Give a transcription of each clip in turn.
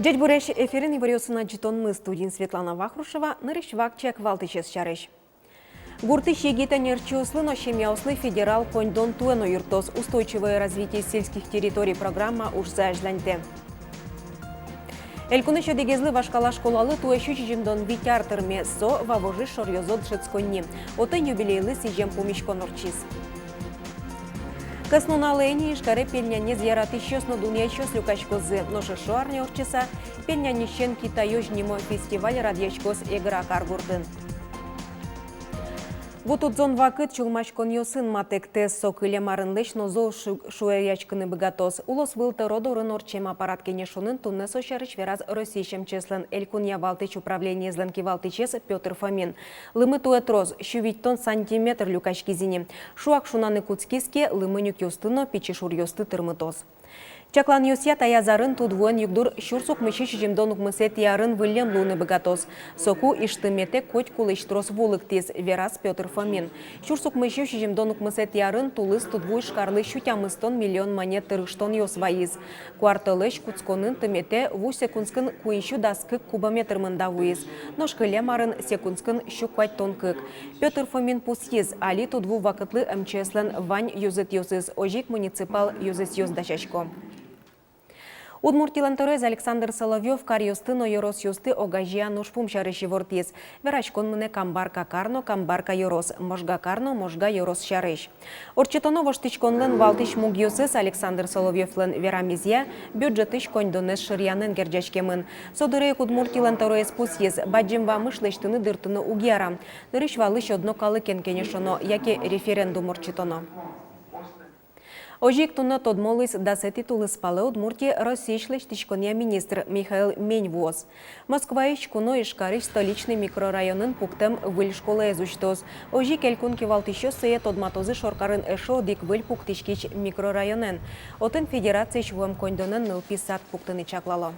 Дядь Буреш эфирин иварёсына житонны студин Светлана Вахрушева нырышвак чек валтычес чарыш. Гурты щегита нерчуслыно щемяуслы федерал кондон туэно юртос устойчивое развитие сельских территорий программа уж зажланьте. Элькуны шодегезлы вашкала школалы туэщу чижимдон витяртырме со вавожи шорьозод шецконни. Отын юбилейлы сижем помешкон орчиз. Каснуналени шкаре пельняне зьяраты щесно дуния щес люкачкозы, но шишуарне орчиса пельнянищен китайожнимо фестиваль радьячкоз эгра каргурдын. Вот тут зон вакыт чулмачкон йосын матекте сокыле марынлеш нозо шуэрячкыны богатос. Улос вылты родорын орчем аппарат кенешунын тунны сошарыч вераз российшем чеслен элькунья валтыч управление зленки валтычес Петр Фомин. Лымы туэтрос щувиттон сантиметр люкачкизини. Шуак шунаны куцкиске лымынюк юстыно пичишур йосты тырмытос. Чаклан юсия таязарын тудвуэн югдур щурсук мыщи чижимдонук мысет ярын вылен луны богатос. Соку иштымете коть кулыштрос вулыктис верас Петр Фомин. Щурсук мыщи чижимдонук мысет ярын тулыс тудвуй шкарлы щутямыстон миллион монет тырыштон йосвайыз. Кварталыш куцконын тымете ву секундскын куищу даскык кубометр мындавуиз. Но шкыле марын секундскын щуквать тонкык. Петр Фомин пусиз, али тудву вакытлы МЧСлен вань юзет юзыз, ожик муниципал юзыз юздачачко. Удмуртилан торез Александр Соловьев карьостыно йорос юсты огажия нушпум шарыши вортиз. Верачкон мыне камбарка карно, камбарка йорос, можга карно, можга йорос шарыш. Орчетоно воштычконлен валтыш муг юсыз Александр Соловьевлен верамизия бюджетыш кондонес шырянын герджачкемын. Содырек Удмуртилан торез пусиз, баджим вамышлыштыны дыртыны угиара. Дырыш валыш одно калыкен кенешоно, яке референдум орчетоно. Ожик тунна тодмолыс дасети тулыспалы Удмуртии российшлыш тишкония министр Михаил Меньвоз. Москва ишкуно ишкарыш столичный микрорайонын пуктем выль школы эзуштоз. Ожик элькун кивалтыщо сые тодматозы шоркарын эшо дик выль пуктишкич микрорайонен. Отын федерация швуэм кондонен нылписат пуктыны чаклало.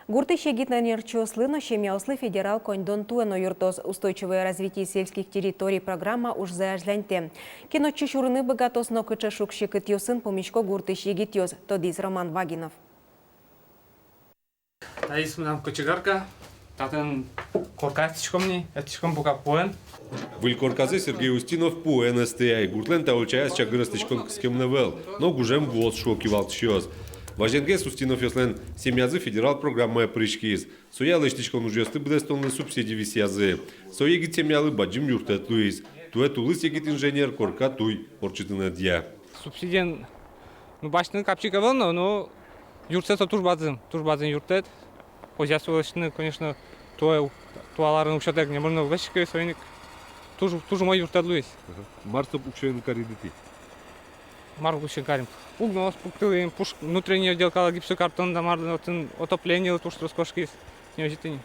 Гурты щегитна нерчуслыно щемяуслы федерал кондон туэно юртос устойчивое развитие сельских территорий программа уж зажляньте. Кино чешурны богатос но кычашук щекыт юсын помешко гурты щегит юз, тодис Роман Вагинов. Таис нам кочегарка, татен коркастичкомни, этичком бука поен. Выль корказы Сергей Устинов поен СТА, гуртлен таучаяс чагырастичком скемневел, но гужем вот шоки валтщёз. Важенгес Устинов яслен семьязы федерал программа прыжкиз. Соя лыштичкон ужесты бдестонны субсидии висязы. Соя гит семьялы баджим юртет луиз. Туэт улыс егит инженер корка туй орчытына дия. Субсидиян башны капчика волно, но юртет турбазын юртет. Хозяйствовалышны, конечно, туаларын ушатек не можно вещи союник. Тоже мой юртет луиз. Марстоп укшен каридити. Маргу шикарим. Угнос, пуктылым, внутренний отдел гипсокартон, дамар, отопление, туш роскошки, неожиданно.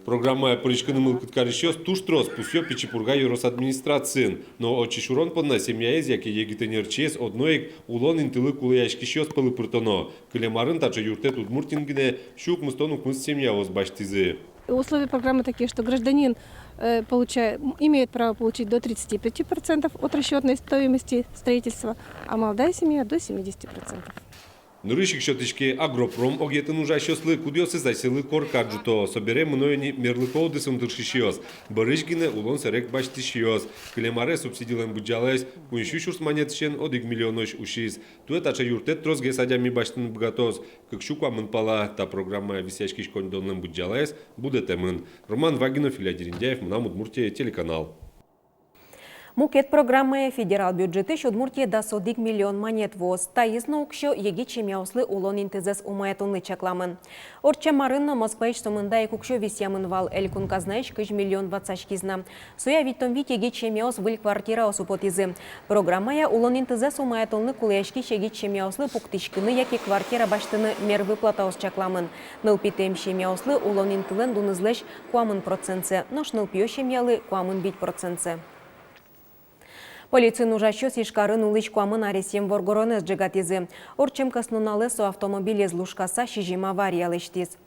Программа прыжканы мылкыт карищёс туштрос пусё пичипурга юрос администрациян, но очишурон подна семья из яки егитенерчес одноек улон интылы кулаяшкищёс пылы пыртоно. Кылемарын тача юртет удмуртингине щук мыстону кмыс семья возбаштизы. Условия программы такие, что гражданин имеет право получить до 35% от расчетной стоимости строительства, а молодая семья до 70%. Нырышик шотышке агропром огетын ужащослы кудьосы засилы коркаджуто, собере мнойни мерлыкоудысым дыршищёс, барышгине улон сарек баштищёс, клемаре субсидилен буджалес, кунщу шурс монетшен одик миллионош ушиз, тует ача юртет трозге садями баштын бгатос, как щуква мынпала, та программа висящкиш кондонлен буджалес, будет эмын. Роман Вагинов, Илья Дерендяев, Мнам Удмуртия, телеканал. Мукет программы федерал бюджеты Удмуртии да 1 миллион монет воз. Таиз наукшо еги чемяуслы улон интезес умаятунны чакламын. Орча марынна Москва ишсомында кукшо висямын вал элькун казнаич кыш миллион вацашкизна. Соя виттон вит еги чемяус выль квартира осупотизы. Программая улон интезес умаятунны кулешки еги чемяуслы пуктишкыны яки квартира баштыны мер выплатаус чакламын. Нылпитем чемяуслы улон интылен дунызлеш куамын процентсе, нош нылпио чемялы куамын 5%. Полиция нужащос ишкарын улыч куамын аресем воргоронез джигатизы. Орчем каснуналесо автомобиль из лушкаса шижим авария лыштиз.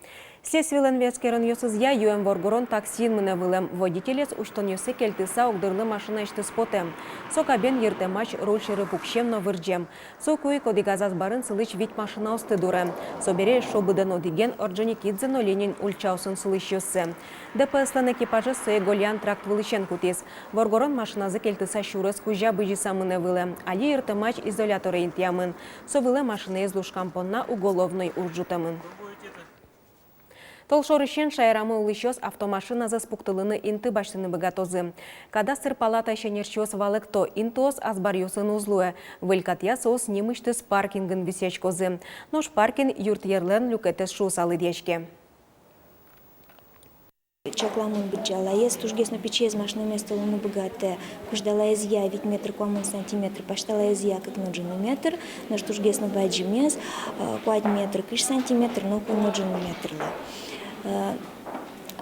Сес вилен вескерен юсызя юем воргорон таксин міне вилем. Водителес уштон юсе келтіса огдырлы машина ішті спотем. Сокабен ертемач рульшеры пукшемно вырджем. Сокуи кодигазаз барын сылыч вить машина осты дурем. Собере шобыден одиген Орджоникидзено Ленин ульчаусын сылыч юссе. ДПСлен экипажы сые гольян тракт вылычен кутес. Воргорон машиназы келтіса шурыз кужа быжиса міне вилем. Али ертемач изоляторы интиямын. Совыле машина езлушкампонна уголовной уржутамын. Толшорышен шайрамы улышёс автомашина за спуктылыны инты баштыны богатозы. Кадастр палата шенерчёс валыкто интос азбарьёсын узлуэ. Вылькатья сос немыштыс паркингын висечкозы. Нош паркин юрт ерлен люкетес шу салы дечке. Чакламын бджалаез, тужгесно печез машина место луну богатая. Куждалаез я ведь метр квамын сантиметр, пашталаез я как ноджину метр, наш тужгесно баджимез, квад метр, кыш сантиметр, но по ноджину метр.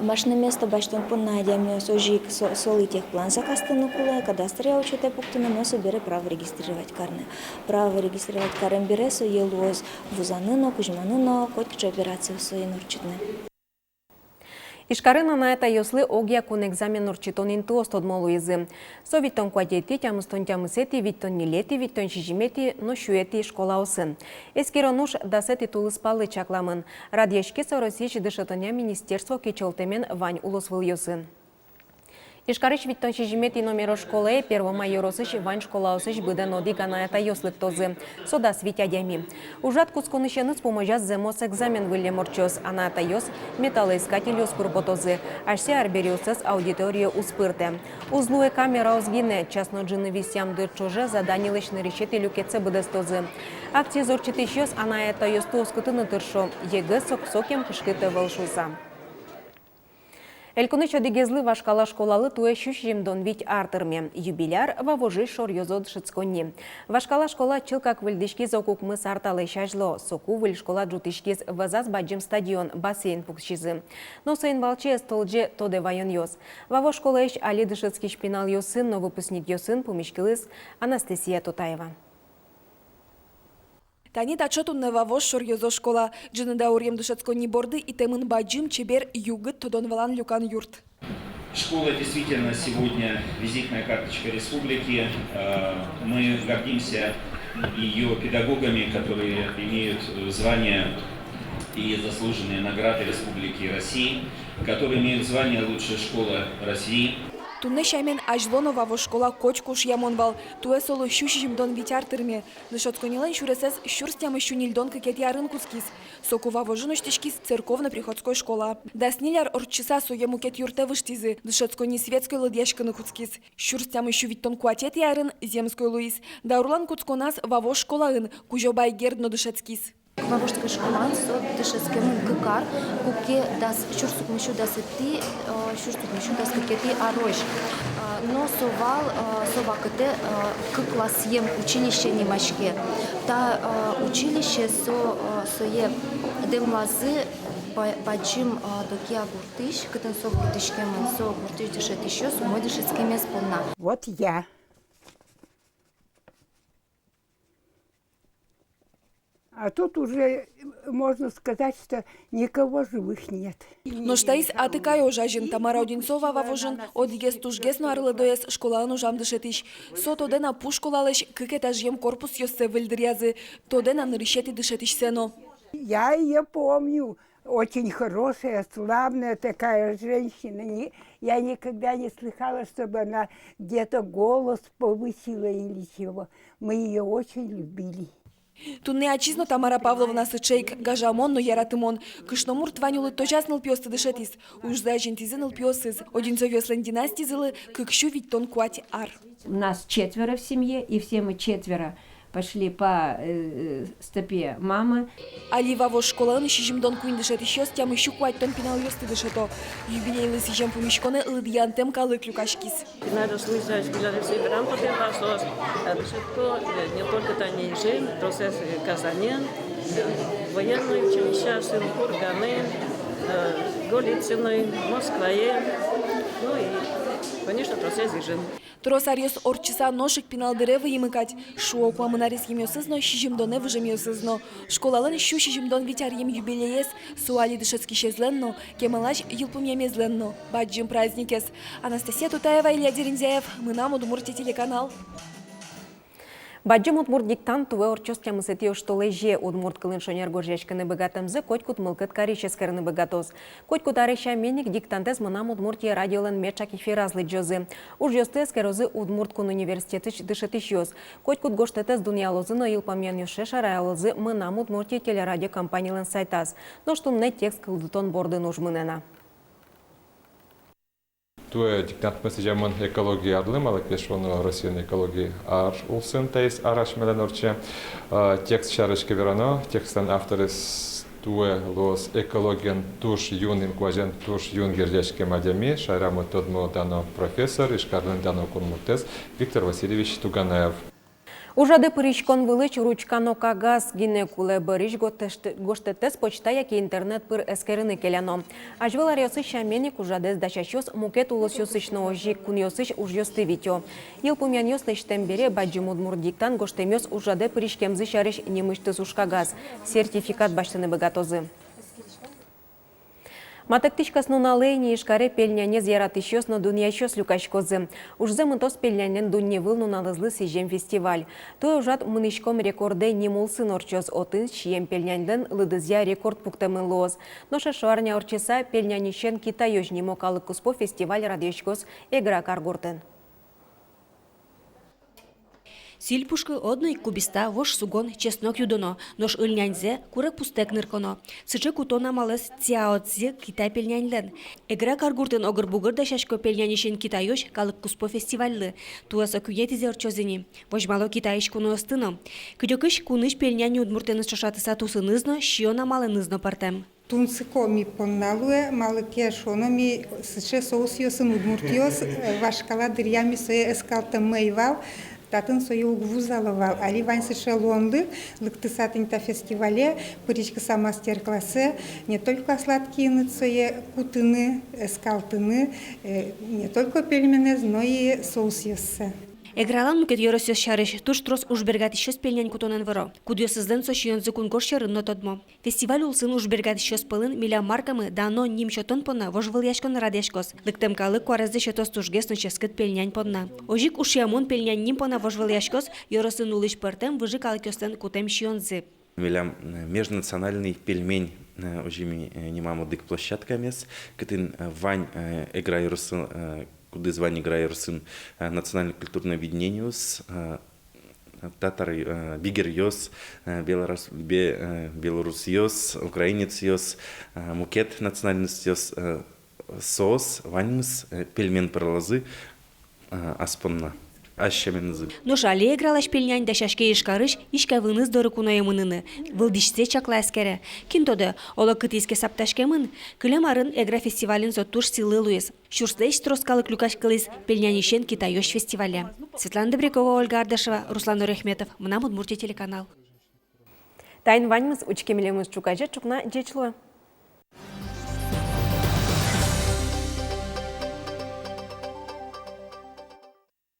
Машина место баштан по надяме, сожик солы тех план закастаны кулай, кадастр я учете пуктына, но собере право регистрировать карны. Право регистрировать карен бересо елуоз вузаныно, кужманыно, хоть операции в своей норчитны. Ишкарына на это ёслы огья кун экзамен урчитон инту остодмолу изы. Со виттон квадети, тямыстон тямысети, виттон нилети, виттон шижимети, но шуэти школа осын. Эскеронуш дасети тулыспалы чакламын. Радьешки соросич дышатоня министерство кечелтемен вань улосвыл ёсын. Ишкарыч виттон шижимети номеро школы 1 майоросыш вань школа осыш быден одига на это ёслык тозы. Сода свитядями. Ужат кусконышеныз поможат земос экзамен выле морчос, а на это ёс металлоискатель успырпотозы. Ашсе арбериусыз аудитория успырте. Узлуе камера озгине, частно джины висям дырчоже заданилыш на решете люкеце быдестозы. Акции зорчиты щёс, а на это ёсту оскутыны тыршо. Егэ сок-сокем кышкыты волшуса. Элькуны чодигезлы вашкала школалы туэ щущемдон вить артырме. Юбиляр вавожи шор йозод шицконни. Вашкала школа чылкак выльдишки зокук мыс арталы шажло. Соку выль школа джутишкиз вазаз баджим стадион, бассейн пукшизы. Но сейн балче столже тоде вайон йоз. Ваво школа ищ али дышицкий шпинал йосын, но выпускник йосын помешкилыс Анастасия Тутаева. Тани тачотун невавош шор йозо школа. Джинында урем душецконни борды и темын баджим чебер югыт тодон валан люкан юрт. Школа действительно сегодня визитная карточка республики. Мы гордимся ее педагогами, которые имеют звание и заслуженные награды Республики России, которые имеют звание «Лучшая школа России». Тунне шаймен ажлоно ваво школа кочкуш ямонвал. Туэ соло щущимдон витяртырме. Дышотконилен шуресес щурстямы щунильдон кекети арынкускис. Соку ваво жуноштишкис церковно-приходской школа. Да сниляр орчиса соему кет юрте выштизы. Дышоткони светской ладьяшканы куцкис. Щурстямы щувиттон куатети арын земской луис. Да урлан куцконас ваво школаын. Кужобай гердно дышецкис. Вавошка школан со дышескему кыкар, куке дас щурсук мышу дас ти, щурсук мышу дас кекети арош. Но совал совакте к классием училище немашке. Та училище сое демлазы бачим докия гуртыш, кытын со гуртышкемен со гуртыш дышет еще сумой дышескеме сполна. Вот я. А тут уже можно сказать, что никого живых нет. Но штаис атыкай ожажин Тамара Одинцова вавожин одигес тужгес нуарлыдоес школану жам дышетиш. Со тодена пушколалеш кыкетажем корпус йосе выльдрязы, тодена нырышети дышетиш сено. Я ее помню. Очень хорошая, славная такая женщина. Я никогда не слыхала, чтобы она где-то голос повысила или чего. Мы ее очень любили. Тунне ачизно Тамара Павловна сычейк, гажамон, но яратымон. Кышномур тванюлы точас нылпиосты дышетис. Уж за жентизы нылпиосыз. Одинцовёслен династизылы, кыкщу ведь тон куати ар. У нас 4 в семье, и все мы 4 пошли по стопе мамы. Али ваво школаны шижимдон куин дышет еще с тем еще куать тон пинал ёсты дышето. Юбилейлы сижем помешконы лыдьян тем калык люкашкис. Надо слышать, когда все берем по тем пасос, дышетко не только танежин, процесс казанен, военные училища, сын Курганы, Голицыной, Москве, ну и конечно, процесс ежим. Трос арьес орчиса ношик пиналдыре выемыкать. Шуок мамынарис емёсызно, шижимдоне выжемёсызно. Школалын щу шижимдон витяр ем юбилеес, суали дышецки шезленно, кемалаш юлпум емезленно. Баджим праздникес. Анастасия Тутаева, Илья Дерензяев. Мы нам Удмуртия телеканал. Баджим Удмурт диктант туэ орчостя мысетио штолеже Удмурт кылын шонер горжечканы богатымзы котькут мылкыт карическерны богатоз. Котькут ареща меник диктантез мынам Удмуртия радиолен мечак эфиразлы джозы. Уж ёстез керозы Удмурт кун университетыч дышетыч ёз. Котькут гоштетез дуниялозыно илпамьян юше шараялозы мынам Удмуртия телерадио компаниялен сайтаз. Но штумне текст кылдытон борды нужмынена. Туе диктант меседжамын экология адлы малакешону Россиян экологии ар улсын тейс араш меленорче текст шарышке верано текстан авторис туе лос экологиян туш юним кважен туш юн гердяшке мадями шайрамы тодмо дано профессор ишкарлын дано курмуртес Виктор Васильевич Туганаев. Ужаде пыричкон вылыч ручкано кагаз гинекуле бырич гоштетес почта яки интернет пыр эскерыны келяно. Ажвелар ёсы шаменик ужадес дачачёс мукет улос ёсычно ожи кун ёсыч уж ёсты витё. Елпумян ёслы штембере баджим Удмурт диктан гоштемёс ужаде пыричкемзы шарыш немыштыз уж кагаз. Сертификат баштыны богатозы. Матактичкас нуналейни ишкаре пельняне зияратышёс на дуньящёс люкачкозы. Ужзе мынтос пельнянен дуньевыл нуналызлы сижем фестиваль. Той ужат мынышком рекорде немулсын орчоз отын чием пельнянден лыдызя рекорд пуктемын лоз. Но шашуарня орчеса пельнянищен китайёж немокалы куспо фестиваль радиошкоз эгра каргуртен. Сильпушка одной кубиста вош сугон чеснок юдоно, нож ыльняньзе курак пустек нырконо. Сычы кутона малес цяоцзе Китай пельняньлен. Эгра каргуртын огыр-бугыр да шашко пельнянишен Китайош калык куспо фестивальлы. Туаса кюетизе орчозыни. Вожмало Китайш куно остыно. Кыдёкыш куныш пельняни удмуртены шашатыса тусынызно, шиона малынызно партем. Тунцыко ми понналуе, малыке шономи сычы соусиосын удмуртиос, вашкала дырьями сое эскалтым мэйвал, татын сою угвузалывал. Али ваньсы шелонлы, лыктысатыньта фестивале, пыричкыса мастер-классы, не только сладкие ныцые кутыны, эскалтыны, не только пельменез, но и соусиосы. Эгралан мукет йоросёс шарыш, туш трос ужбергат ещё пельнян кутонен варо. Кудёсызден сошион зыкун горшерын нотодмо. Фестиваль улсын ужбергат ещё пылын миля маркамы дано ним шотон понна вожвыл яшкон радешкос. Лыктем калы куаразды шотос тушгес ноческет пельнян понна. Ожик ушиамон пельнян ним понна вожвыл яшкос, йоросын улыш пыртем выжик алкёстен кутем шионзы. Милям межнациональный пельмень ожими немамо дык площадка мес, кытын вань игра йоросын куда звание играет сын национальное культурное объединение татары бигер йос белорус йос украинец йос мукет национальность йос соус ваньмыс пельмен пролазы аспонна. Но шале игралаш пельнян да шашке ишкарыш, ишка выныз доры кунаемыныны. Вылдишсе чакла әскері. Кинтоды, ола кытиске сапташкемын, кілемарын эгра фестивалін соттуш силы луез. Шурслейш троскалы клюкаш кылыз пельнянишен Китайош фестиваля. Светлана Добрякова, Ольга Ардашева, Руслан Орехметов. Мынам Удмуртия телеканал. Тайн ваньмыз учкемелемыз чукаже чукна джечлуэ.